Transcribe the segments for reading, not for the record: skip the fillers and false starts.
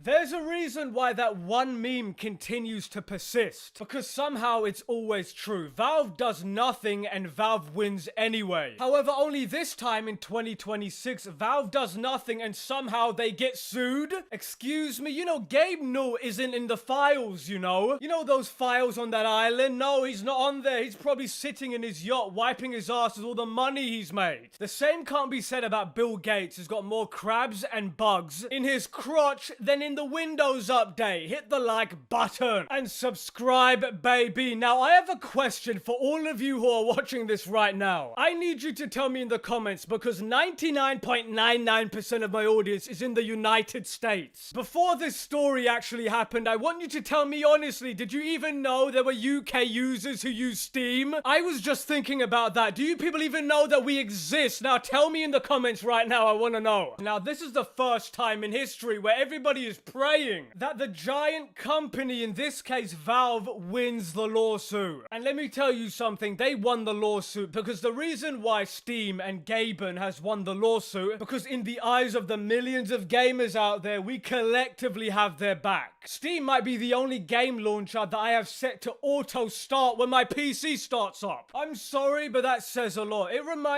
There's a reason why that one meme continues to persist, because somehow it's always true. Valve does nothing and Valve wins anyway. However, only this time in 2026, Valve does nothing and somehow they get sued? Excuse me, you know, Gabe Newell isn't in the files, you know? You know those files on that island? No, he's not on there. He's probably sitting in his yacht, wiping his ass with all the money he's made. The same can't be said about Bill Gates, who's got more crabs and bugs in his crotch than in the Windows update. Hit the like button and subscribe, baby. Now, I have a question for all of you who are watching this right now. I need you to tell me in the comments, because 99.99% of my audience is in the United States. Before this story actually happened, I want you to tell me honestly, did you even know there were UK users who use Steam? I was just thinking about that. Do you people even know that we exist? Now, tell me in the comments right now. I want to know. Now, this is the first time in history where everybody is praying that the giant company, in this case Valve, wins the lawsuit. And let me tell you something, they won the lawsuit because the reason why Steam and Gaben has won the lawsuit, because in the eyes of the millions of gamers out there, we collectively have their back. Steam might be the only game launcher that I have set to auto start when my PC starts up. I'm sorry, but that says a lot.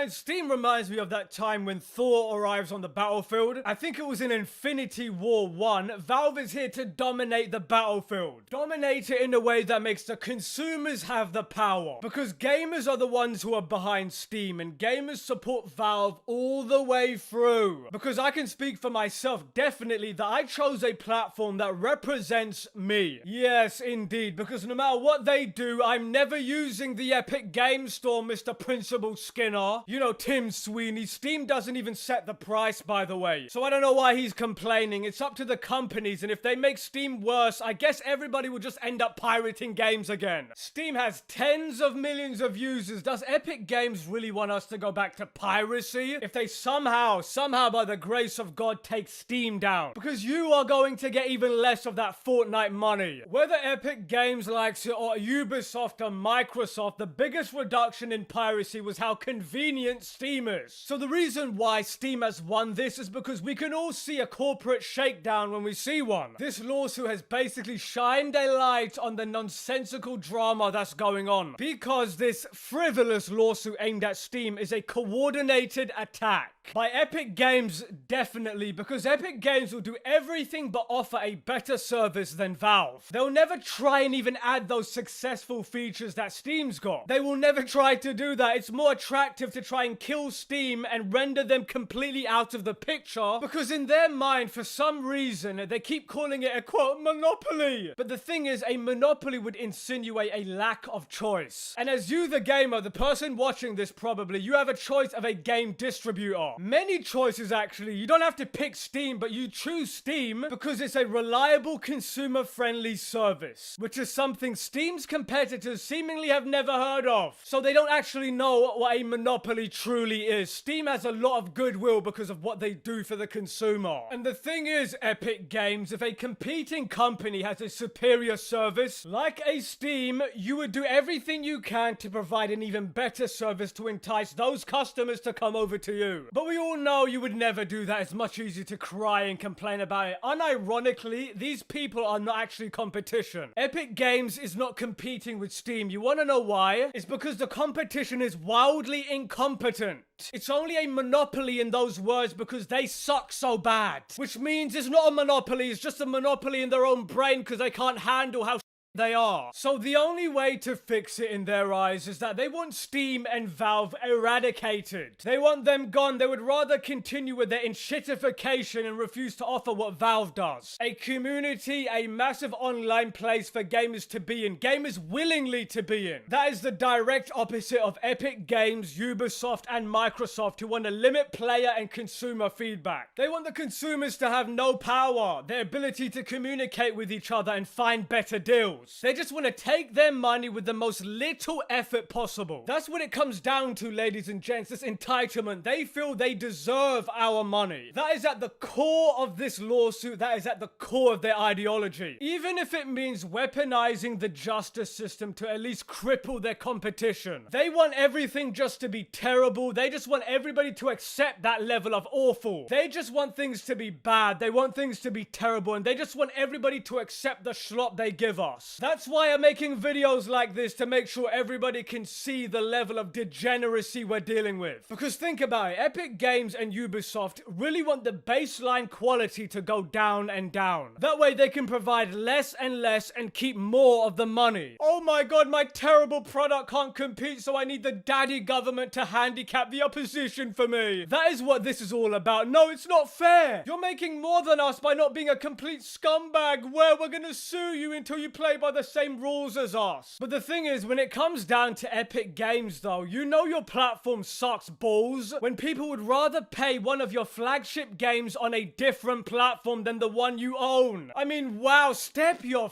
Steam reminds me of that time when Thor arrives on the battlefield. I think it was in Infinity War 1. Valve is here to dominate the battlefield. Dominate it in a way that makes the consumers have the power. Because gamers are the ones who are behind Steam, and gamers support Valve all the way through. Because I can speak for myself, definitely, that I chose a platform that represents me. Yes, indeed, because no matter what they do, I'm never using the Epic Game Store, Mr. Principal Skinner. You know, Tim Sweeney. Steam doesn't even set the price, by the way. So I don't know why he's complaining. It's up to the companies, and if they make Steam worse, I guess everybody will just end up pirating games again. Steam has tens of millions of users. Does Epic Games really want us to go back to piracy? If they somehow by the grace of God take Steam down, because you are going to get even less of that Fortnite money. Whether Epic Games likes it or Ubisoft or Microsoft, the biggest reduction in piracy was how convenient Steam is. So the reason why Steam has won this is because we can all see a corporate shakedown when we see one. This lawsuit has basically shined a light on the nonsensical drama that's going on, because this frivolous lawsuit aimed at Steam is a coordinated attack by Epic Games, definitely, because Epic Games will do everything but offer a better service than Valve. They'll never try and even add those successful features that Steam's got. They will never try to do that. It's more attractive to try and kill Steam and render them completely out of the picture, because in their mind, for some reason, they keep calling it a quote monopoly. But the thing is, a monopoly would insinuate a lack of choice. And as you, the gamer, the person watching this probably, you have a choice of a game distributor. Many choices, actually. You don't have to pick Steam, but you choose Steam because it's a reliable, consumer-friendly service, which is something Steam's competitors seemingly have never heard of. So they don't actually know what a monopoly truly is. Steam has a lot of goodwill because of what they do for the consumer. And the thing is, Epic Games, if a competing company has a superior service, like a Steam, you would do everything you can to provide an even better service to entice those customers to come over to you. But we all know you would never do that. It's much easier to cry and complain about it. Unironically, these people are not actually competition. Epic Games is not competing with Steam. You want to know why? It's because the competition is wildly incompetent. It's only a monopoly in those words because they suck so bad. Which means it's not a monopoly, it's just a monopoly in their own brain because they can't handle how they are. So the only way to fix it in their eyes is that they want Steam and Valve eradicated. They want them gone. They would rather continue with their enshittification and refuse to offer what Valve does. A community, a massive online place for gamers to be in. Gamers willingly to be in. That is the direct opposite of Epic Games, Ubisoft, and Microsoft, who want to limit player and consumer feedback. They want the consumers to have no power, their ability to communicate with each other and find better deals. deals. They just want to take their money with the most little effort possible. That's what it comes down to, ladies and gents, this entitlement. They feel they deserve our money. That is at the core of this lawsuit. That is at the core of their ideology. Even if it means weaponizing the justice system to at least cripple their competition. They want everything just to be terrible. They just want everybody to accept that level of awful. They just want things to be bad. They want things to be terrible, and they just want everybody to accept the schlop they give us. That's why I'm making videos like this, to make sure everybody can see the level of degeneracy we're dealing with. Because think about it, Epic Games and Ubisoft really want the baseline quality to go down and down. That way they can provide less and less and keep more of the money. Oh my god, my terrible product can't compete, so I need the daddy government to handicap the opposition for me. That is what this is all about. No, it's not fair. You're making more than us by not being a complete scumbag, where we're gonna sue you until you play by the same rules as us. But the thing is, when it comes down to Epic Games though, you know your platform sucks balls when people would rather pay one of your flagship games on a different platform than the one you own. I mean, wow, step your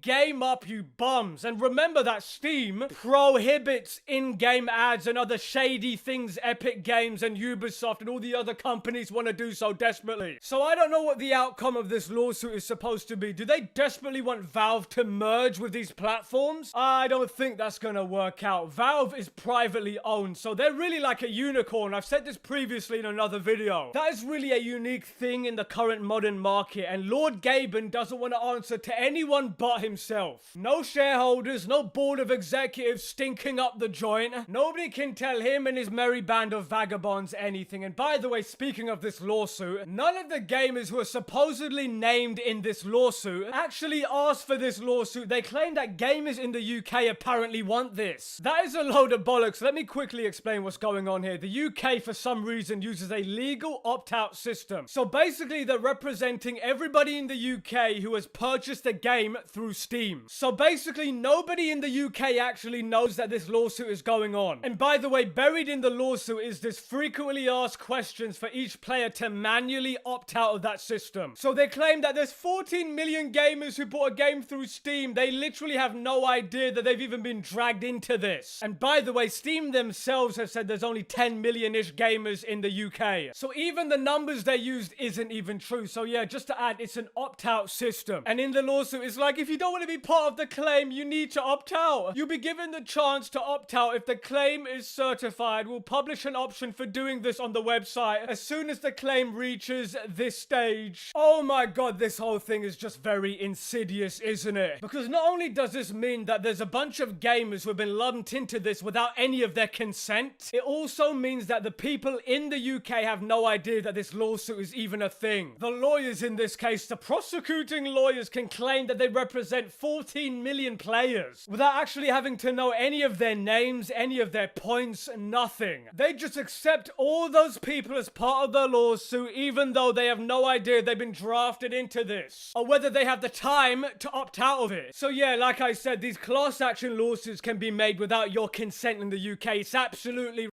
game up, you bums. And remember that Steam prohibits in-game ads and other shady things Epic Games and Ubisoft and all the other companies want to do so desperately. So I don't know what the outcome of this lawsuit is supposed to be. Do they desperately want Valve to merge with these platforms? I don't think that's gonna work out. Valve is privately owned, so they're really like a unicorn. I've said this previously in another video. That is really a unique thing in the current modern market, and Lord Gaben doesn't want to answer to anyone but himself. No shareholders, no board of executives stinking up the joint. Nobody can tell him and his merry band of vagabonds anything. And by the way, speaking of this lawsuit, none of the gamers who are supposedly named in this lawsuit actually asked for this lawsuit. They claim that gamers in the UK apparently want this. That is a load of bollocks. Let me quickly explain what's going on here. The UK, for some reason, uses a legal opt-out system. So basically, they're representing everybody in the UK who has purchased a game through Steam. So basically, nobody in the UK actually knows that this lawsuit is going on. And by the way, buried in the lawsuit is this frequently asked questions for each player to manually opt out of that system. So they claim that there's 14 million gamers who bought a game through Steam. They literally have no idea that they've even been dragged into this. And by the way, Steam themselves have said there's only 10 million-ish gamers in the UK. So even the numbers they used isn't even true. So yeah, just to add, it's an opt-out system. And in the lawsuit, it's like, if you don't want to be part of the claim, you need to opt out. You'll be given the chance to opt out if the claim is certified. We'll publish an option for doing this on the website as soon as the claim reaches this stage. Oh my god, this whole thing is just very insidious, isn't it? Because not only does this mean that there's a bunch of gamers who have been lumped into this without any of their consent, it also means that the people in the UK have no idea that this lawsuit is even a thing. The lawyers in this case, the prosecuting lawyers, can claim that they represent 14 million players without actually having to know any of their names, any of their points, nothing. They just accept all those people as part of the lawsuit, even though they have no idea they've been drafted into this, or whether they have the time to opt out of it. So yeah, like I said, these class action lawsuits can be made without your consent in the UK. It's absolutely...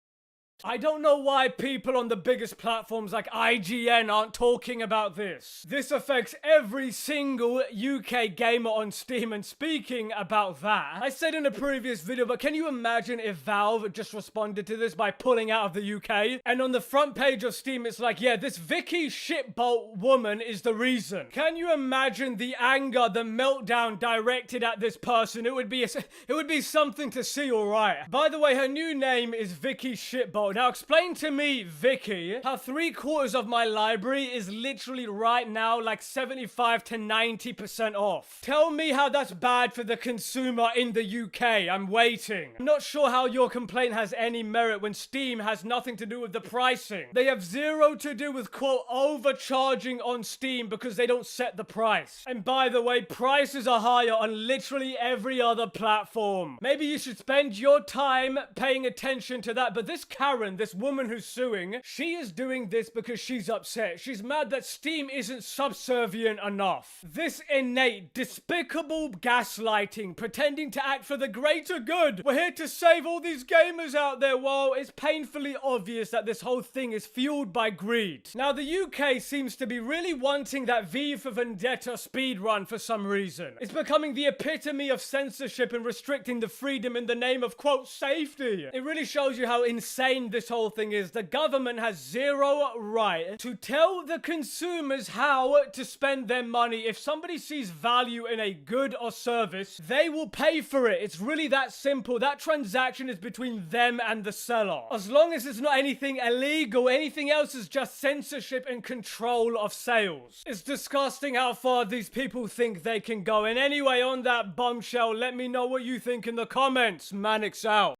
I don't know why people on the biggest platforms like IGN aren't talking about this. This affects every single UK gamer on Steam, and speaking about that, I said in a previous video, but can you imagine if Valve just responded to this by pulling out of the UK? And on the front page of Steam, it's like, yeah, this Vicky Shitbolt woman is the reason. Can you imagine the anger, the meltdown directed at this person? It would be something to see, alright. By the way, her new name is Vicky Shitbolt. Now explain to me, Vicky, how 3/4 of my library is literally right now like 75 to 90% off. Tell me how that's bad for the consumer in the UK. I'm waiting. I'm not sure how your complaint has any merit when Steam has nothing to do with the pricing. They have zero to do with, quote, overcharging on Steam because they don't set the price. And by the way, prices are higher on literally every other platform. Maybe you should spend your time paying attention to that, but this character Karen, this woman who's suing, she is doing this because she's upset. She's mad that Steam isn't subservient enough. This innate, despicable gaslighting, pretending to act for the greater good. We're here to save all these gamers out there, while it's painfully obvious that this whole thing is fueled by greed. Now, the UK seems to be really wanting that V for Vendetta speedrun for some reason. It's becoming the epitome of censorship and restricting the freedom in the name of, quote, safety. It really shows you how insane this whole thing is. The government has zero right to tell the consumers how to spend their money. If somebody sees value in a good or service, they will pay for it. It's really that simple. That transaction is between them and the seller. As long as it's not anything illegal, anything else is just censorship and control of sales. It's disgusting how far these people think they can go. And anyway, on that bombshell, let me know what you think in the comments. Manix out.